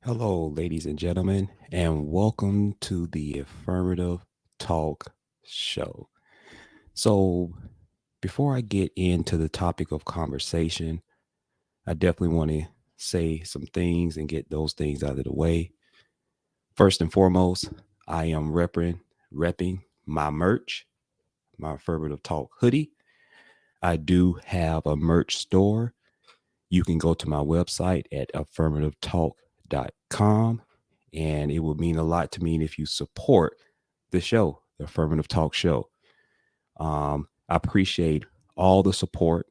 Hello, ladies and gentlemen, and welcome to the Affirmative Talk Show. So, before I get into the topic of conversation, I definitely want to say some things and get those things out of the way. First and foremost, I am repping my merch, my Affirmative Talk hoodie. I do have a merch store. You can go to my website at affirmativetalk.com, and it would mean a lot to me if you support the show, the Affirmative Talk Show. I appreciate all the support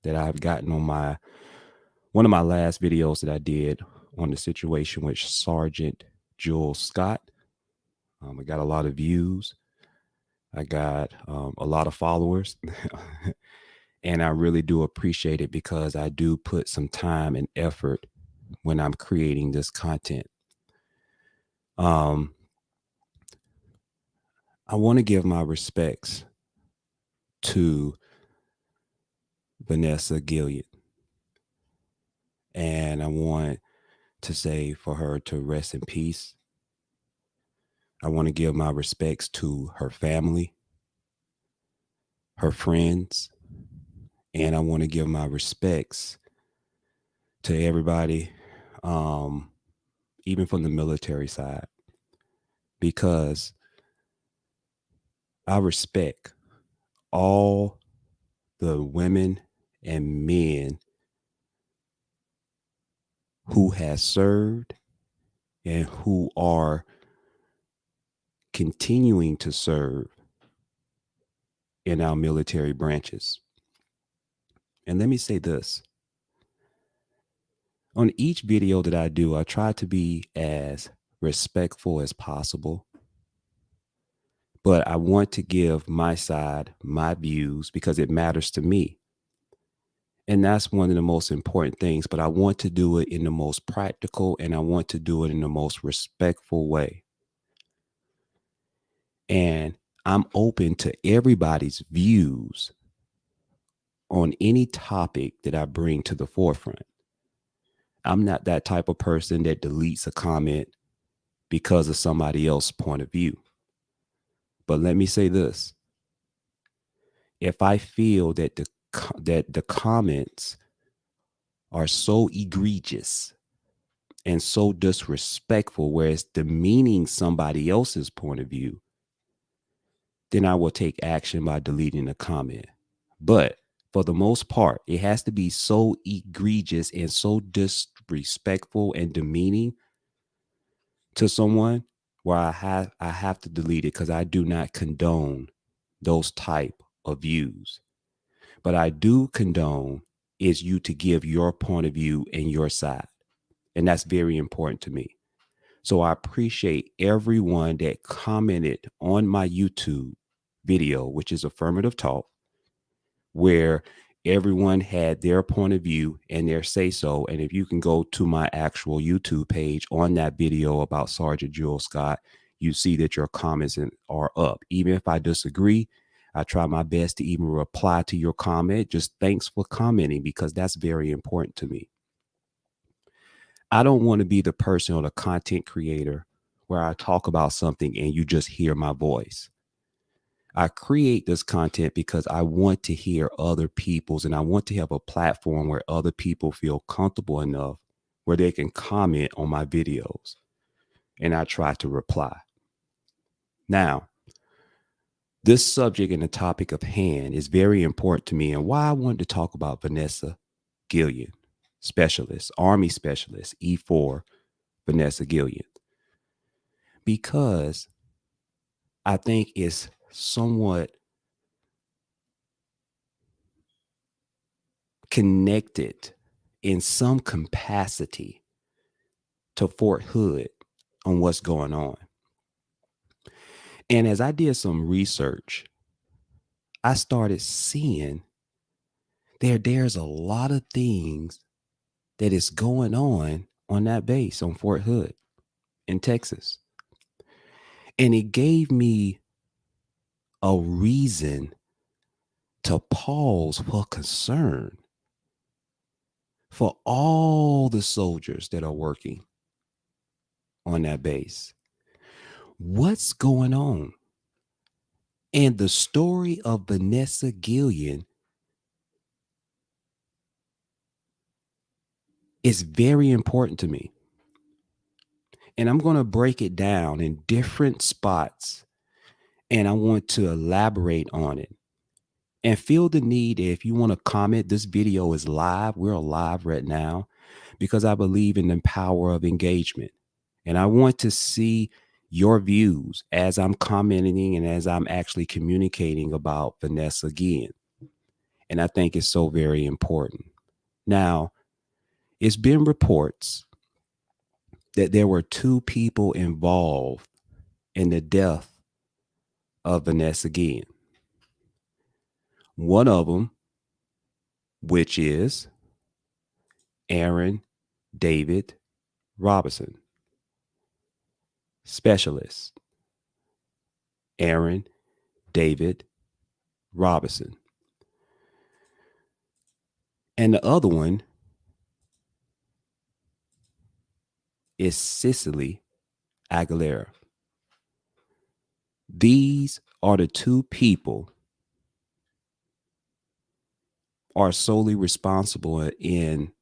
that I've gotten on one of my last videos that I did on the situation with Sergeant Jules Scott. I got a lot of views. I got a lot of followers. And I really do appreciate it because I do put some time and effort when I'm creating this content. Um, I want to give my respects to Vanessa Guillen, and I want to say for her to rest in peace. I want to give my respects to her family, her friends, and I want to give my respects to everybody, even from the military side, because I respect all the women and men who has served and who are continuing to serve in our military branches. And let me say this. On each video that I do, I try to be as respectful as possible, but I want to give my side, my views, because it matters to me. And that's one of the most important things, but I want to do it in the most practical and I want to do it in the most respectful way. And I'm open to everybody's views on any topic that I bring to the forefront. I'm not that type of person that deletes a comment because of somebody else's point of view. But let me say this. If I feel that the comments are so egregious and so disrespectful, where it's demeaning somebody else's point of view, then I will take action by deleting the comment. But for the most part, it has to be so egregious and so disrespectful and demeaning to someone where I have to delete it because I do not condone those type of views. But I do condone is you to give your point of view and your side. And that's very important to me. So I appreciate everyone that commented on my YouTube video, which is Affirmative Talk, where everyone had their point of view and their say so. And if you can go to my actual YouTube page on that video about Sergeant Jules Scott, you see that your comments are up. Even if I disagree, I try my best to even reply to your comment. Just thanks for commenting because that's very important to me. I don't want to be the person or the content creator where I talk about something and you just hear my voice. I create this content because I want to hear other people's and I want to have a platform where other people feel comfortable enough where they can comment on my videos. And I try to reply. Now, this subject and the topic of hand is very important to me and why I wanted to talk about Vanessa Guillen, specialist, Army specialist, E-4, Vanessa Guillen, because I think it's somewhat connected in some capacity to Fort Hood on what's going on. And as I did some research, I started seeing there's a lot of things that is going on that base on Fort Hood in Texas. And it gave me a reason to pause for concern for all the soldiers that are working on that base. What's going on? And the story of Vanessa Guillen is very important to me. And I'm going to break it down in different spots. And I want to elaborate on it. And feel the need, if you want to comment, this video is live. We're live right now because I believe in the power of engagement. And I want to see your views as I'm commenting and as I'm actually communicating about Vanessa Guillen. And I think it's so very important. Now, it's been reports that there were two people involved in the death of Vanessa Guillen. One of them, which is Aaron David Robinson, specialist. Aaron David Robinson. And the other one is Cecily Aguilar. These are the two people are solely responsible in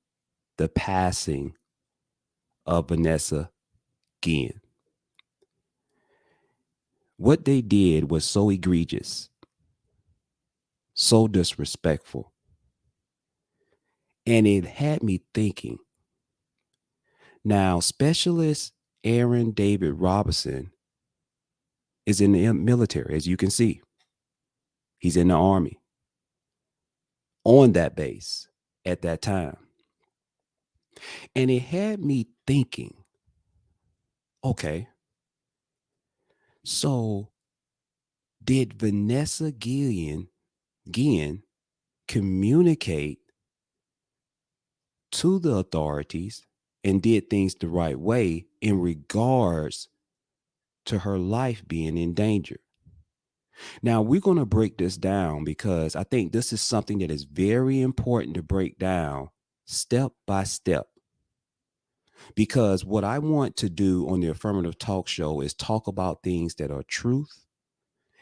the passing of Vanessa Guillen. What they did was so egregious, so disrespectful. And it had me thinking. Now, specialist Aaron David Robinson is in the military, as you can see. He's in the Army on that base at that time. And it had me thinking, okay, so did Vanessa Guillen communicate to the authorities and did things the right way in regards to her life being in danger? Now, we're going to break this down because I think this is something that is very important to break down step by step. Because what I want to do on the Affirmative Talk Show is talk about things that are truth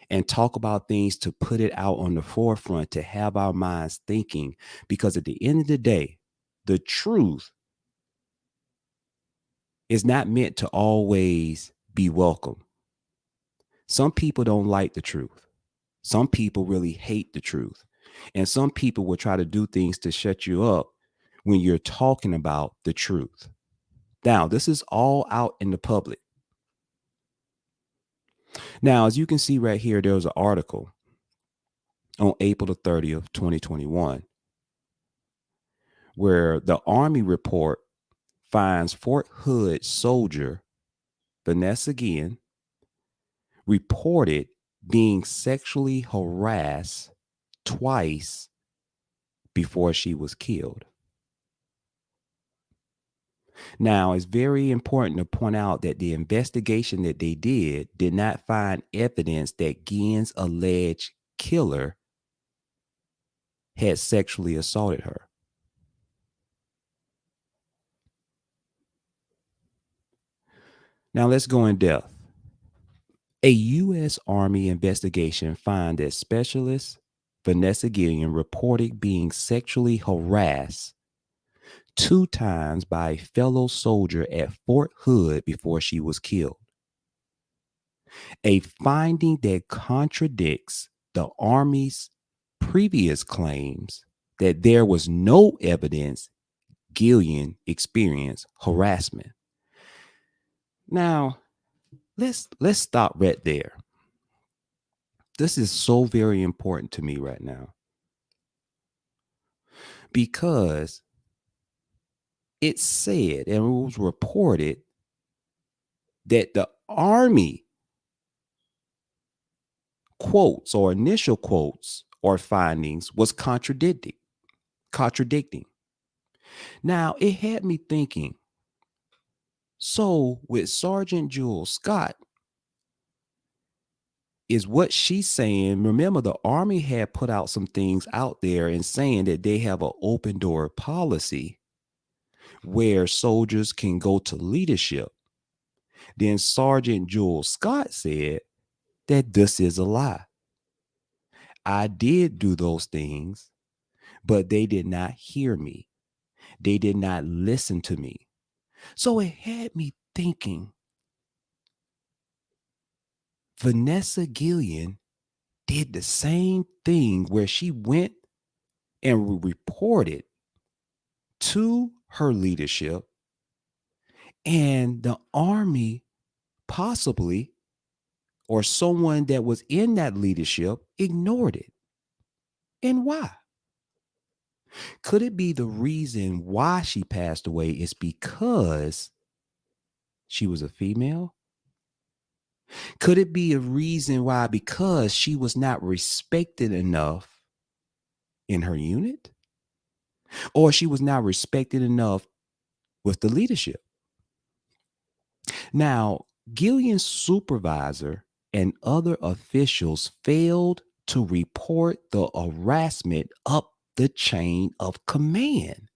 and talk about things to put it out on the forefront to have our minds thinking. Because at the end of the day, the truth is not meant to always be welcome. Some people don't like the truth. Some people really hate the truth. And some people will try to do things to shut you up when you're talking about the truth. Now, this is all out in the public. Now, as you can see right here, there was an article on April the 30th, 2021, where the Army report finds Fort Hood soldier Vanessa Guillen reported being sexually harassed twice before she was killed. Now, it's very important to point out that the investigation that they did not find evidence that Guillen's alleged killer had sexually assaulted her. Now, let's go in depth. A U.S. Army investigation found that specialist Vanessa Guillen reported being sexually harassed 2 times by a fellow soldier at Fort Hood before she was killed. A finding that contradicts the Army's previous claims that there was no evidence Guillen experienced harassment. Now, let's stop right there. This is so very important to me right now because it said and it was reported that the Army quotes or initial quotes or findings was contradicting. Now, it had me thinking, so with Sergeant Jules Scott, is what she's saying, remember the Army had put out some things out there and saying that they have an open door policy where soldiers can go to leadership Then Sergeant Jules Scott said that this is a lie. I did do those things, but they did not hear me. They did not listen to me. So it had me thinking, Vanessa Guillen did the same thing where she went and reported to her leadership, and the Army possibly, or someone that was in that leadership, ignored it. And why? Could it be the reason why she passed away is because she was a female? Could it be a reason why because she was not respected enough in her unit? Or she was not respected enough with the leadership? Now, Gillian's supervisor and other officials failed to report the harassment up the chain of command.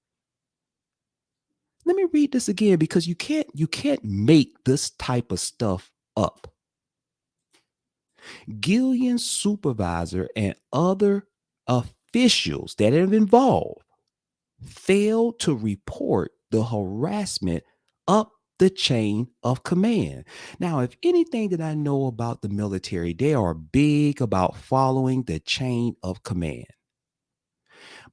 Let me read this again because you can't make this type of stuff up. Gillian's supervisor and other officials that are involved failed to report the harassment up the chain of command. Now, if anything that I know about the military, they are big about following the chain of command.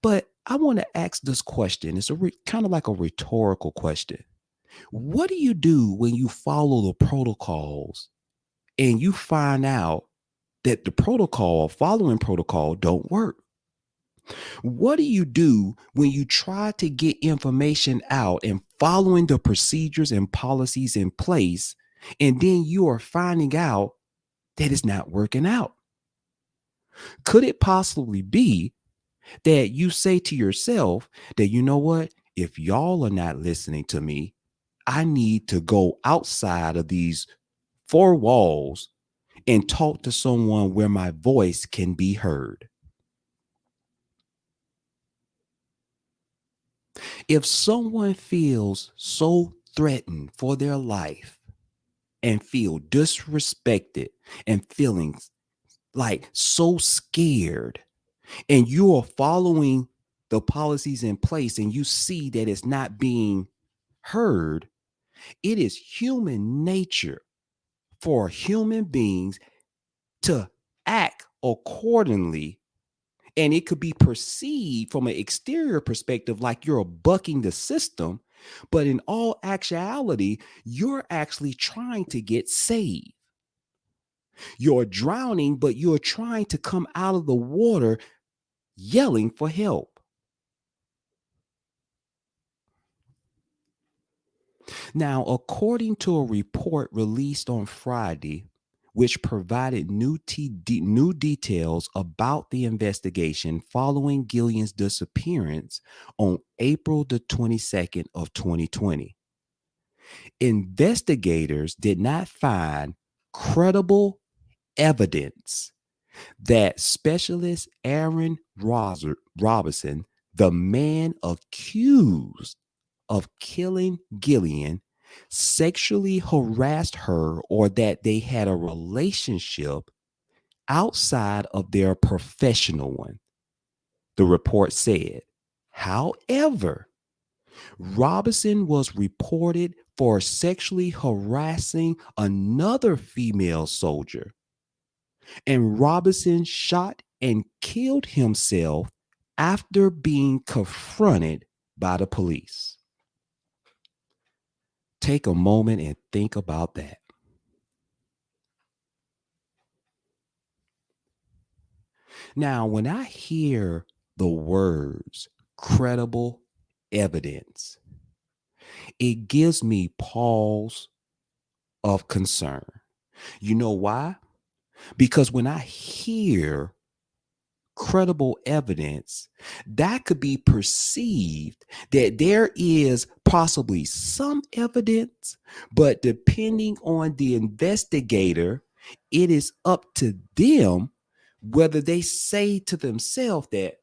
But I want to ask this question. It's kind of like a rhetorical question. What do you do when you follow the protocols and you find out that the protocol, following protocol, don't work? What do you do when you try to get information out and following the procedures and policies in place, and then you are finding out that it's not working out? Could it possibly be that you say to yourself that, you know what, if y'all are not listening to me, I need to go outside of these four walls and talk to someone where my voice can be heard? If someone feels so threatened for their life and feel disrespected and feeling like so scared, and you are following the policies in place and you see that it's not being heard, it is human nature for human beings to act accordingly. And it could be perceived from an exterior perspective like you're bucking the system, but in all actuality, you're actually trying to get saved. You're drowning, but you're trying to come out of the water yelling for help. Now, according to a report released on Friday, which provided new details about the investigation following Gillian's disappearance on April the 22nd of 2020. Investigators did not find credible evidence that specialist Aaron Robinson, the man accused of killing Gillian, sexually harassed her or that they had a relationship outside of their professional one, the report said. However, Robinson was reported for sexually harassing another female soldier, and Robinson shot and killed himself after being confronted by the police. Take a moment and think about that. Now, when I hear the words credible evidence, it gives me pause of concern. You know why? Because when I hear credible evidence, that could be perceived that there is possibly some evidence, but depending on the investigator, it is up to them whether they say to themselves that,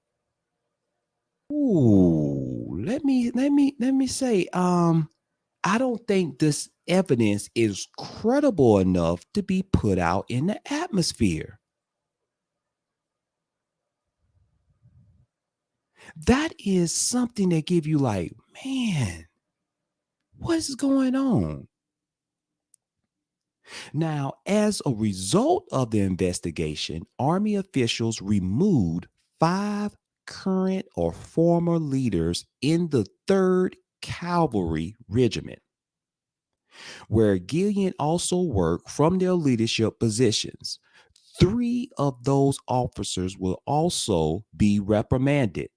ooh, let me say, I don't think this evidence is credible enough to be put out in the atmosphere. That is something that give you like, man, what is going on? Now, as a result of the investigation, Army officials removed 5 current or former leaders in the 3rd Cavalry Regiment, where Gillian also worked, from their leadership positions. 3 of those officers will also be reprimanded.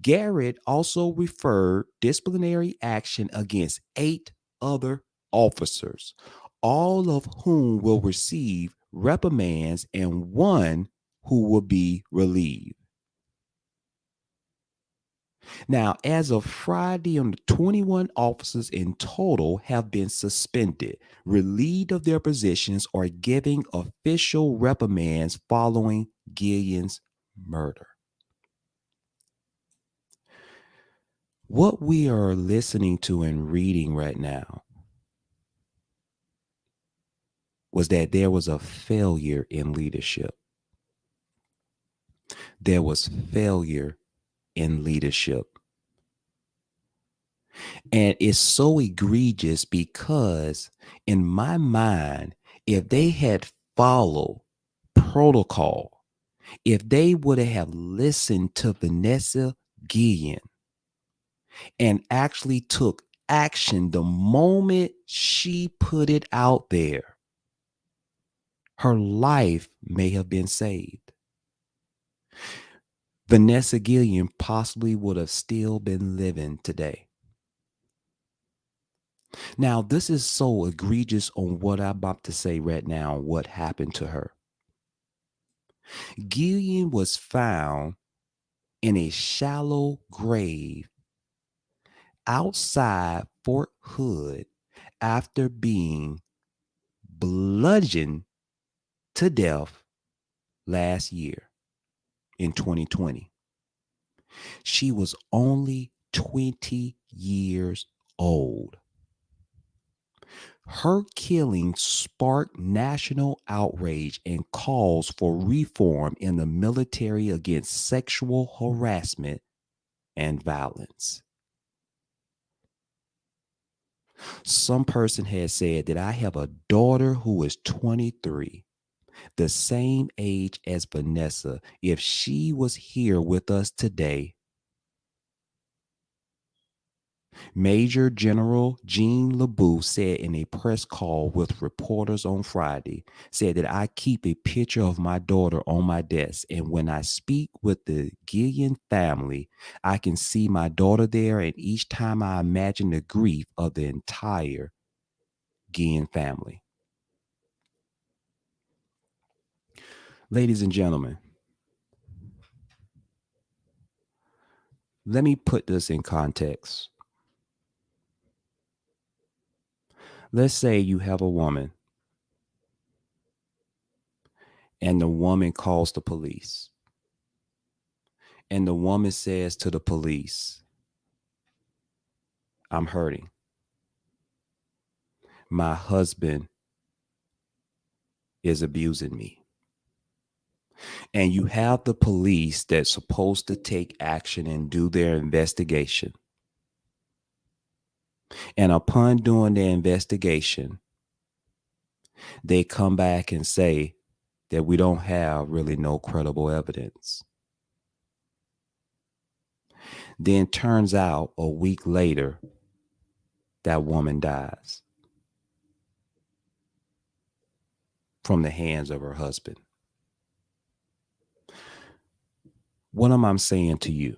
Garrett also referred disciplinary action against 8 other officers, all of whom will receive reprimands and one who will be relieved. Now, as of Friday, 21 officers in total have been suspended, relieved of their positions, or giving official reprimands following Gillian's murder. What we are listening to and reading right now was that there was a failure in leadership. There was failure in leadership. And it's so egregious because, in my mind, if they had followed protocol, if they would have listened to Vanessa Guillen and actually took action the moment she put it out there, her life may have been saved. Vanessa Guillen possibly would have still been living today. Now, this is so egregious on what I'm about to say right now, what happened to her. Gillian was found in a shallow grave outside Fort Hood after being bludgeoned to death last year in 2020. She was only 20 years old. Her killing sparked national outrage and calls for reform in the military against sexual harassment and violence. Some person has said that I have a daughter who is 23, the same age as Vanessa. If she was here with us today, Major General Jean LeBeau said in a press call with reporters on Friday, said that I keep a picture of my daughter on my desk. And when I speak with the Guillen family, I can see my daughter there. And each time I imagine the grief of the entire Guillen family. Ladies and gentlemen, let me put this in context. Let's say you have a woman and the woman calls the police. And the woman says to the police, I'm hurting. My husband is abusing me. And you have the police that's supposed to take action and do their investigation. And upon doing their investigation, they come back and say that we don't have really no credible evidence. Then turns out a week later, that woman dies from the hands of her husband. What am I saying to you?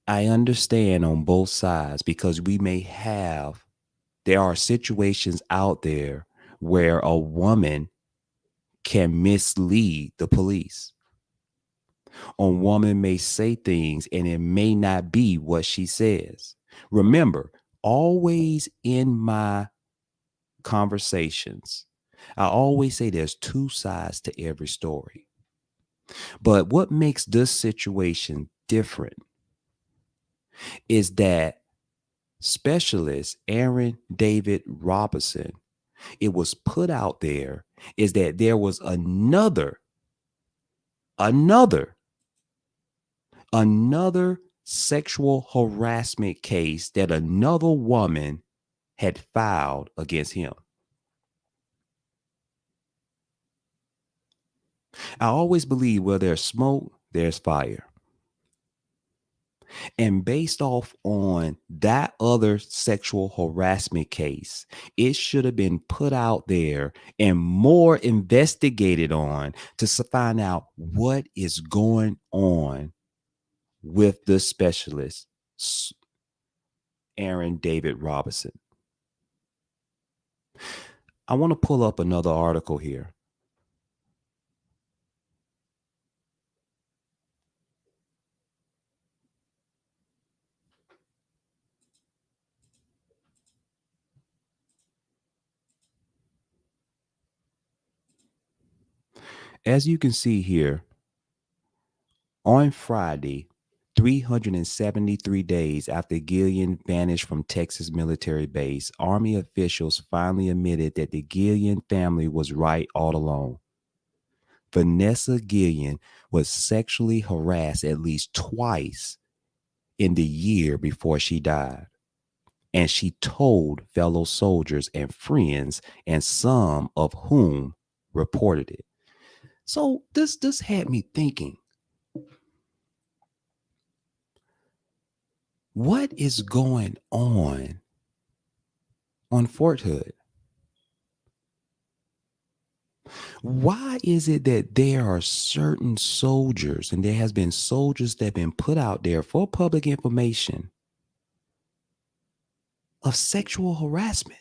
I understand on both sides, because there are situations out there where a woman can mislead the police. A woman may say things and it may not be what she says. Remember, always in my conversations, I always say there's 2 sides to every story. But what makes this situation different is that specialist Aaron David Robinson, it was put out there is that there was another another sexual harassment case that another woman had filed against him. I always believe where there's smoke, there's fire. And based off on that other sexual harassment case, it should have been put out there and more investigated on to find out what is going on with the specialist, Aaron David Robinson. I want to pull up another article here. As you can see here, on Friday, 373 days after Guillen vanished from Texas military base, Army officials finally admitted that the Guillen family was right all along. Vanessa Guillen was sexually harassed at least twice in the year before she died. And she told fellow soldiers and friends, and some of whom reported it. So this had me thinking, what is going on Fort Hood? Why is it that there are certain soldiers, and there has been soldiers that have been put out there for public information of sexual harassment?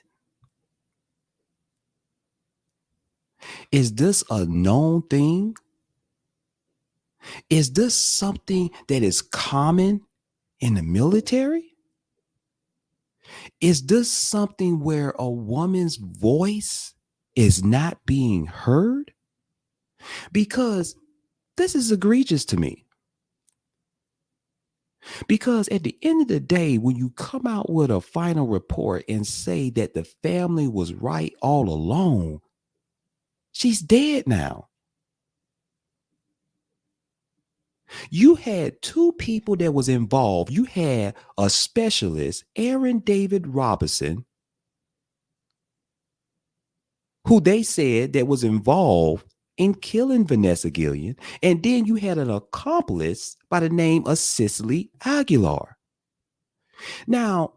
Is this a known thing? Is this something that is common in the military? Is this something where a woman's voice is not being heard? Because this is egregious to me. Because at the end of the day, when you come out with a final report and say that the family was right all along, she's dead now. You had two people that was involved. You had a specialist, Aaron David Robinson, who they said that was involved in killing Vanessa Guillen. And then you had an accomplice by the name of Cecily Aguilar. Now,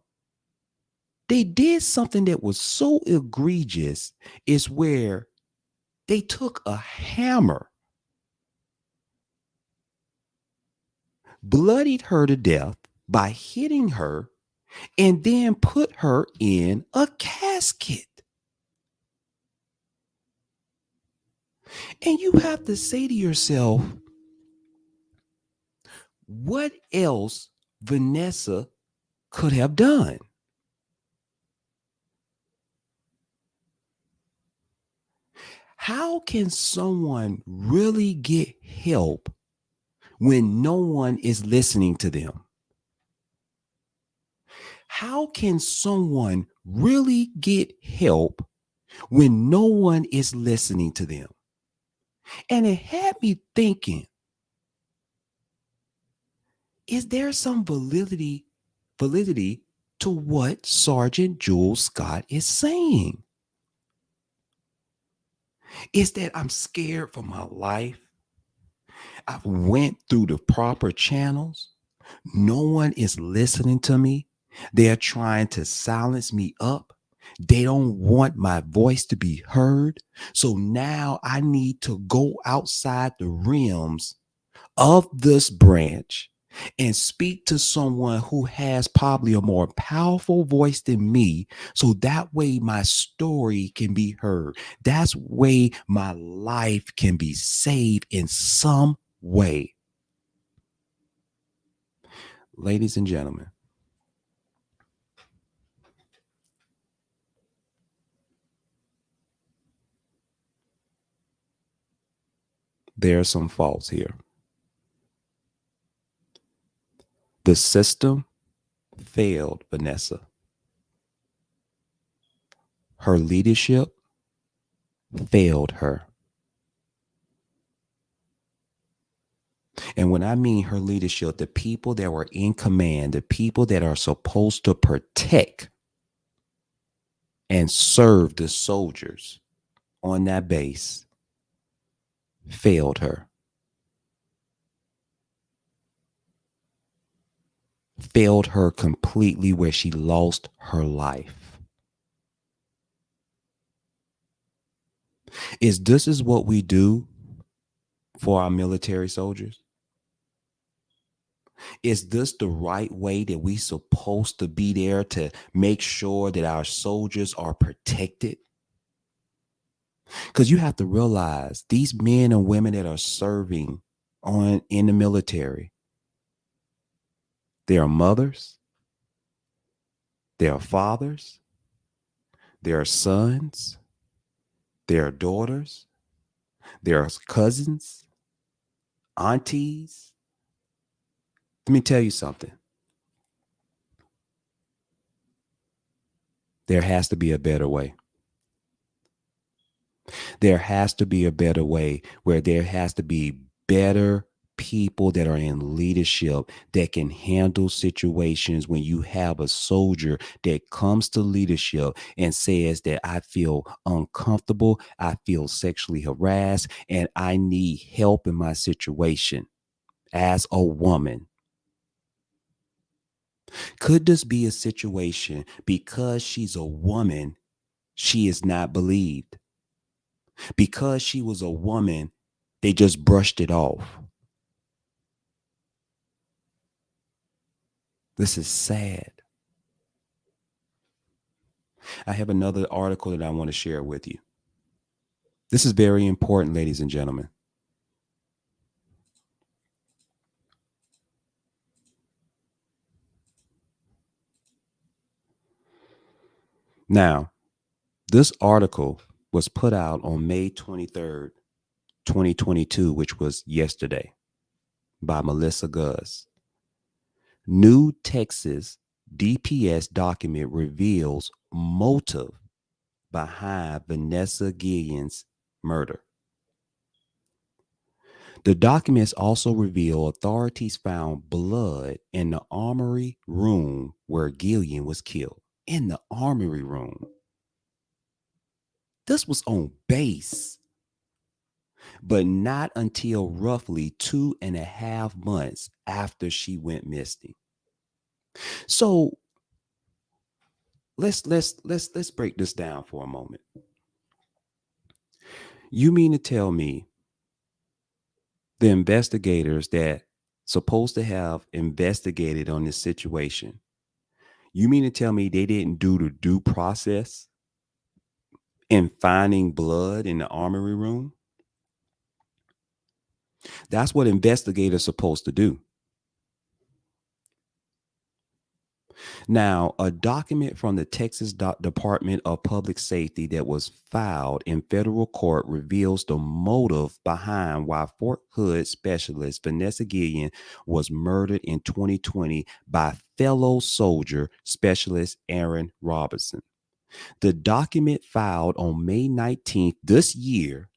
they did something that was so egregious, is where they took a hammer, bloodied her to death by hitting her, and then put her in a casket. And you have to say to yourself, what else Vanessa could have done? How can someone really get help when no one is listening to them? How can someone really get help when no one is listening to them? And it had me thinking, is there some validity to what Sergeant Jules Scott is saying? Is that I'm scared for my life? I've went through the proper channels. No one is listening to me. They're trying to silence me up. They don't want my voice to be heard. So now I need to go outside the rims of this branch and speak to someone who has probably a more powerful voice than me, so that way my story can be heard. That's way my life can be saved in some way. Ladies and gentlemen, there are some faults here. The system failed Vanessa. Her leadership failed her. And when I mean her leadership, the people that were in command, the people that are supposed to protect and serve the soldiers on that base, failed her. Failed her completely, where she lost her life. This is what we do for our military soldiers? Is this the right way that we supposed to be there to make sure that our soldiers are protected? Because you have to realize these men and women that are serving in the military, they are mothers, they are fathers, they are sons, they are daughters, they are cousins, aunties. Let me tell you something. There has to be a better way. There has to be a better way, where there has to be better people that are in leadership that can handle situations when you have a soldier that comes to leadership and says that I feel uncomfortable, I feel sexually harassed, and I need help in my situation as a woman. Could this be a situation because she's a woman, she is not believed? Because she was a woman, they just brushed it off. This is sad. I have another article that I want to share with you. This is very important, ladies and gentlemen. Now, this article was put out on May 23rd, 2022, which was yesterday, by Melissa Gus. New Texas DPS document reveals motive behind Vanessa Guillen's murder. The documents also reveal authorities found blood in the armory room where Guillen was killed. In the armory room. This was on base, but not until roughly 2.5 months after she went missing. So let's break this down for a moment. You mean to tell me the investigators that supposed to have investigated on this situation, you mean to tell me they didn't do the due process in finding blood in the armory room? That's what investigators are supposed to do. Now, a document from the Texas Department of Public Safety that was filed in federal court reveals the motive behind why Fort Hood specialist Vanessa Guillen was murdered in 2020 by fellow soldier specialist Aaron Robinson. The document filed on May 19th this year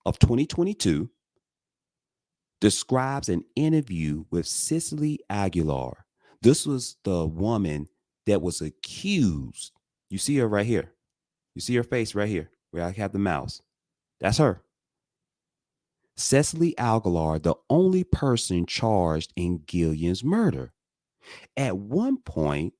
of 2022 describes an interview with Cecily Aguilar. This was the woman that was accused. You see her right here. You see her face right here where I have the mouse. That's her. Cecily Aguilar, the only person charged in Guillen's murder. At one point,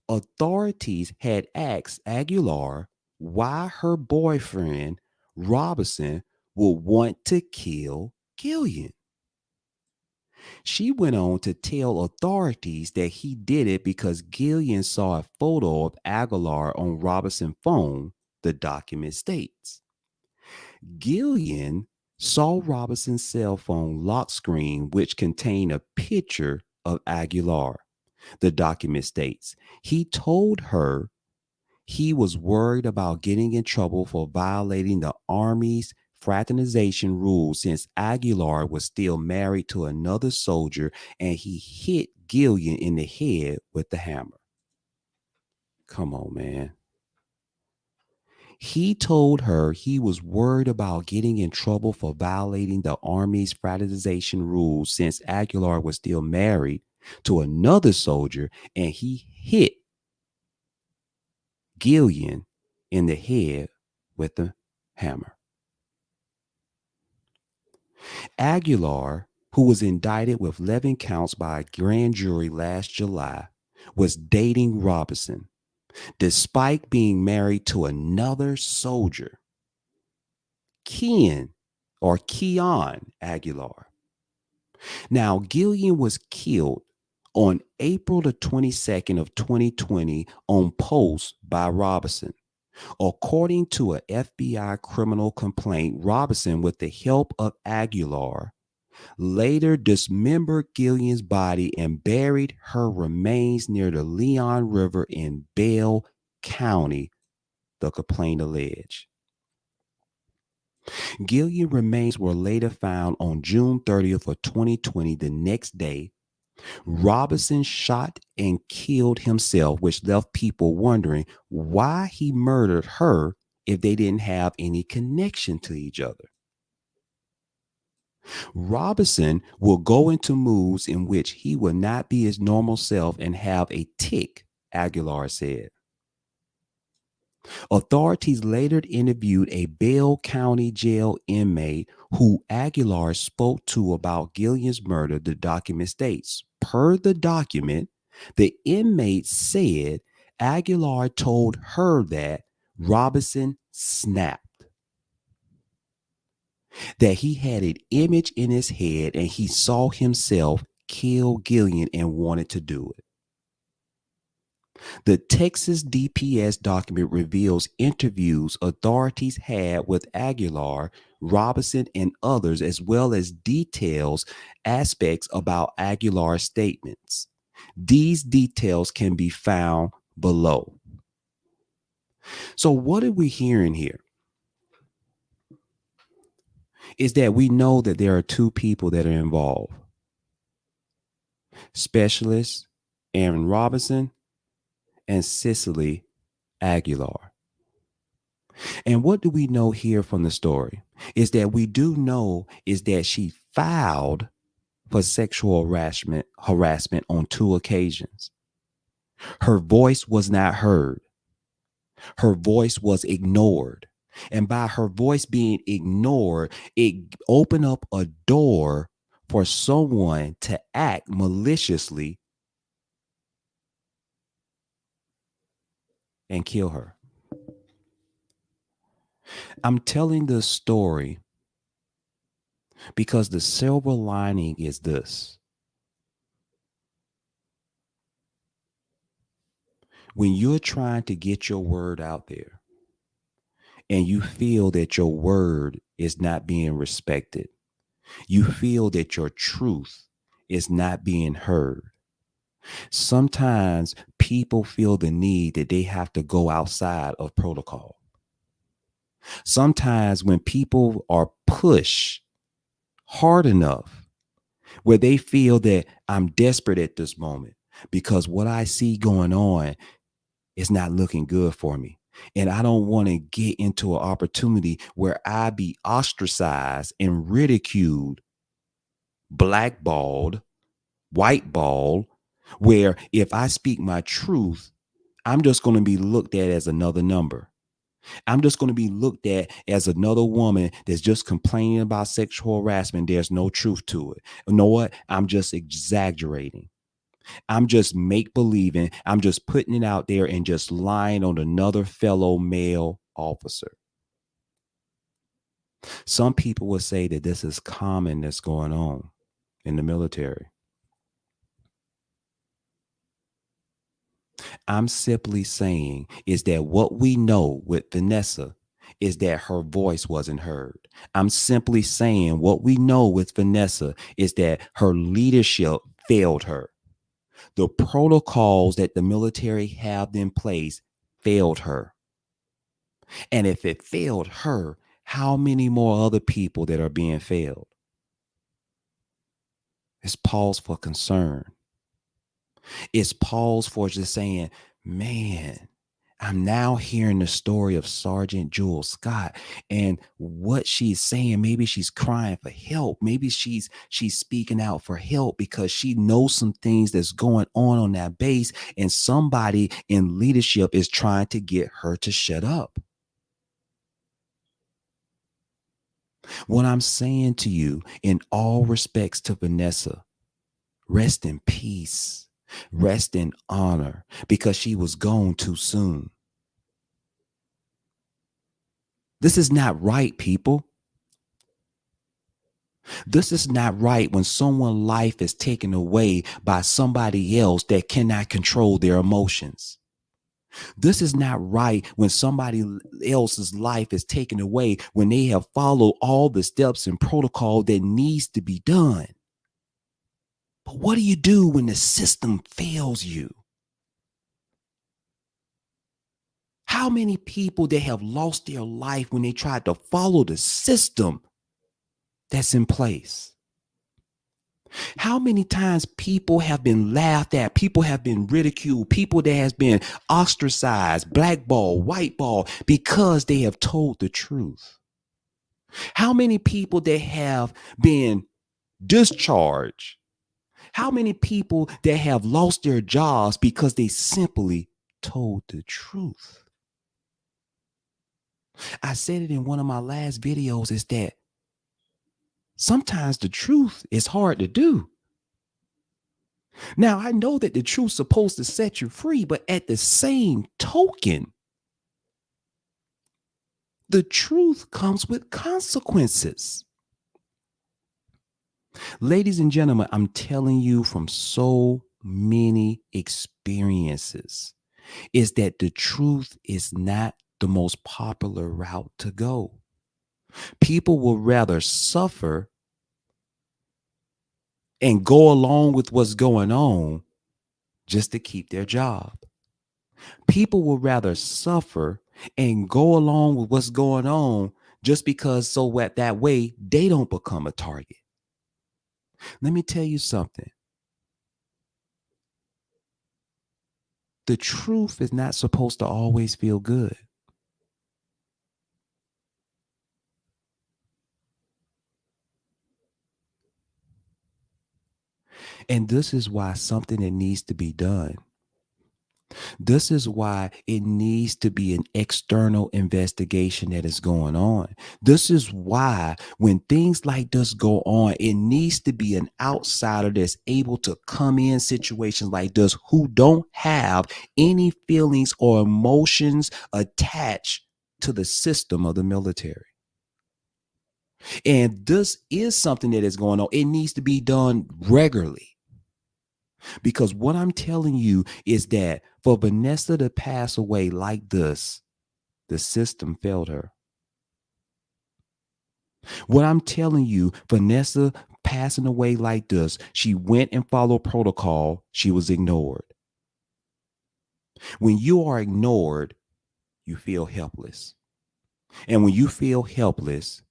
authorities had asked Aguilar why her boyfriend, Robinson, would want to kill Guillen. She went on to tell authorities that he did it because Guillen saw a photo of Aguilar on Robinson's phone, the document states. Guillen saw Robinson's cell phone lock screen, which contained a picture of Aguilar. The document states he told her he was worried about getting in trouble for violating the Army's fraternization rules since Aguilar was still married to another soldier and he hit Guillen in the head with the hammer. Come on, man. He told her he was worried about getting in trouble for violating the Army's fraternization rules since Aguilar was still married to another soldier, and he hit Gillian in the head with a hammer. Aguilar, who was indicted with 11 counts by a grand jury last July, was dating Robinson, despite being married to another soldier, Keon or Keon Aguilar. Now, Gillian was killed on April the 22nd of 2020 on post by Robinson. According to an FBI criminal complaint, Robinson, with the help of Aguilar, later dismembered Gillian's body and buried her remains near the Leon River in Bell County, the complaint alleged. Gillian's remains were later found on June 30th of 2020. The next day, Robinson shot and killed himself, which left people wondering why he murdered her if they didn't have any connection to each other. Robinson will go into moods in which he will not be his normal self and have a tic, Aguilar said. Authorities later interviewed a Bell County jail inmate who Aguilar spoke to about Gillian's murder, the document states. Per the document, the inmate said Aguilar told her that Robinson snapped, that he had an image in his head and he saw himself kill Gillian and wanted to do it. The Texas DPS document reveals interviews authorities had with Aguilar, Robinson, and others, as well as details aspects about Aguilar's statements. These details can be found below. So what are we hearing here? Is that we know that there are two people that are involved. Specialist Aaron Robinson and Cecily Aguilar. And what do we know here from the story? Is that we do know is that she filed for sexual harassment on 2 occasions. Her voice was not heard. Her voice was ignored. And by her voice being ignored, it opened up a door for someone to act maliciously and kill her. I'm telling this story because the silver lining is this. When you're trying to get your word out there and you feel that your word is not being respected, you feel that your truth is not being heard, sometimes people feel the need that they have to go outside of protocol. Sometimes when people are pushed hard enough where they feel that I'm desperate at this moment because what I see going on is not looking good for me. And I don't want to get into an opportunity where I be ostracized and ridiculed, blackballed, whiteballed, where if I speak my truth, I'm just going to be looked at as another number. I'm just going to be looked at as another woman that's just complaining about sexual harassment. There's no truth to it. You know what? I'm just exaggerating. I'm just make believing. I'm just putting it out there and just lying on another fellow male officer. Some people will say that this is common that's going on in the military. I'm simply saying is that what we know with Vanessa is that her voice wasn't heard. I'm simply saying what we know with Vanessa is that her leadership failed her. The protocols that the military have in place failed her. And if it failed her, how many more other people that are being failed? It's pause for concern. It's pause for just saying, man, I'm now hearing the story of Sergeant Jewel Scott and what she's saying. Maybe she's crying for help. Maybe she's speaking out for help because she knows some things that's going on that base, and somebody in leadership is trying to get her to shut up. What I'm saying to you, in all respects to Vanessa, rest in peace, rest in honor, because she was gone too soon. This is not right, people. This is not right when someone's life is taken away by somebody else that cannot control their emotions. This is not right when somebody else's life is taken away when they have followed all the steps and protocol that needs to be done. But what do you do when the system fails you? How many people that have lost their life when they tried to follow the system that's in place? How many times people have been laughed at, people have been ridiculed, people that has been ostracized, blackballed, whiteballed because they have told the truth? How many people that have been discharged? How many people that have lost their jobs because they simply told the truth? I said it in one of my last videos, is that sometimes the truth is hard to do. Now, I know that the truth's supposed to set you free, but at the same token, the truth comes with consequences. Ladies and gentlemen, I'm telling you from so many experiences, is that the truth is not the most popular route to go. People will rather suffer and go along with what's going on just to keep their job. People will rather suffer and go along with what's going on just because that way they don't become a target. Let me tell you something. The truth is not supposed to always feel good. And this is why something that needs to be done. This is why it needs to be an external investigation that is going on. This is why when things like this go on, it needs to be an outsider that's able to come in situations like this, who don't have any feelings or emotions attached to the system of the military. And this is something that is going on. It needs to be done regularly. Because what I'm telling you is that for Vanessa to pass away like this, the system failed her. What I'm telling you, Vanessa passing away like this, she went and followed protocol, she was ignored. When you are ignored, you feel helpless. And when you feel helpless,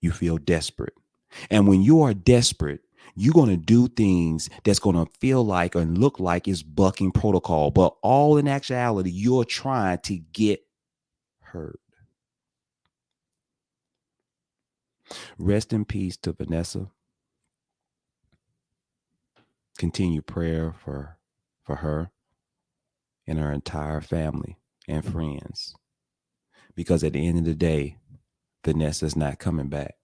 you feel desperate. And when you are desperate, you're going to do things that's going to feel like and look like it's bucking protocol, but all in actuality, you're trying to get heard. Rest in peace to Vanessa. Continue prayer for her and her entire family and friends. Because at the end of the day, Vanessa's not coming back.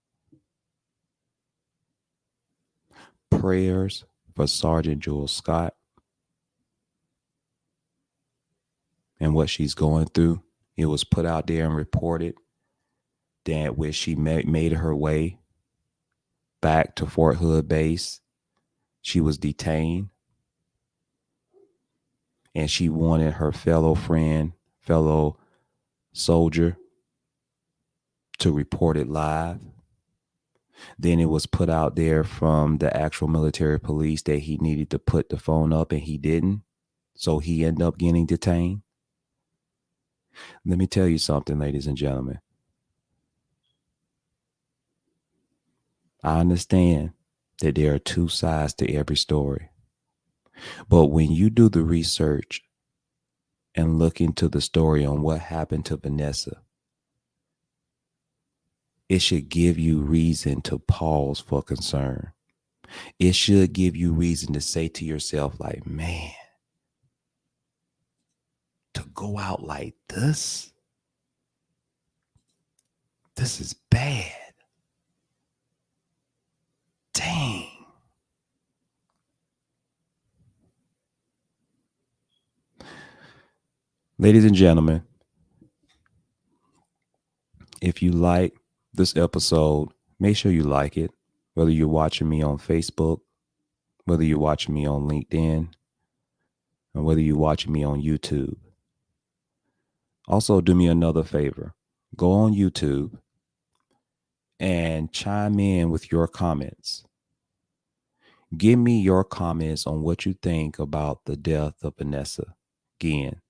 Prayers for Sergeant Jewel Scott and what she's going through. It was put out there and reported that where she made her way back to Fort Hood base, she was detained, and she wanted her fellow friend, fellow soldier to report it live. Then it was put out there from the actual military police that he needed to put the phone up, and he didn't. So he ended up getting detained. Let me tell you something, ladies and gentlemen. I understand that there are two sides to every story. But when you do the research and look into the story on what happened to Vanessa, it should give you reason to pause for concern. It should give you reason to say to yourself, like, man, to go out like this is bad. Dang. Ladies and gentlemen, if you like this episode, make sure you like it, whether you're watching me on Facebook, whether you're watching me on LinkedIn, or whether you're watching me on YouTube. Also, do me another favor. Go on YouTube and chime in with your comments. Give me your comments on what you think about the death of Vanessa Guillen.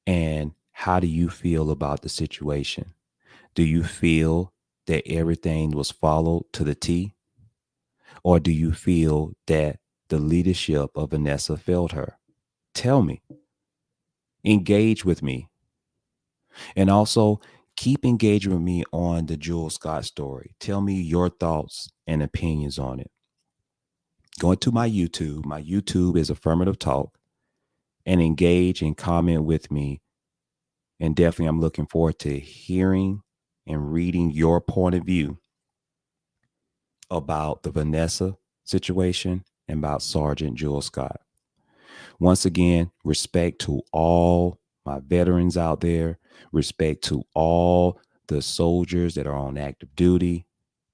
And how do you feel about the situation? Do you feel that everything was followed to the T? Or do you feel that the leadership of Vanessa failed her? Tell me. Engage with me. And also keep engaging with me on the Jewel Scott story. Tell me your thoughts and opinions on it. Go into my YouTube. My YouTube is Affirmative Talk, and engage and comment with me. And definitely I'm looking forward to hearing and reading your point of view about the Vanessa situation and about Sergeant Jewel Scott. Once again, respect to all my veterans out there, respect to all the soldiers that are on active duty,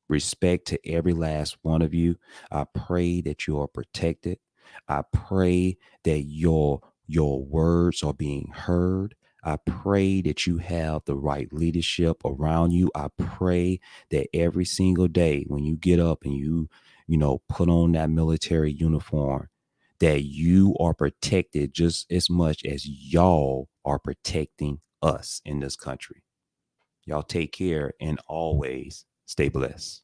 respect to every last one of you. I pray that you are protected. I pray that your words are being heard. I pray that you have the right leadership around you. I pray that every single day when you get up and you put on that military uniform, that you are protected just as much as y'all are protecting us in this country. Y'all take care and always stay blessed.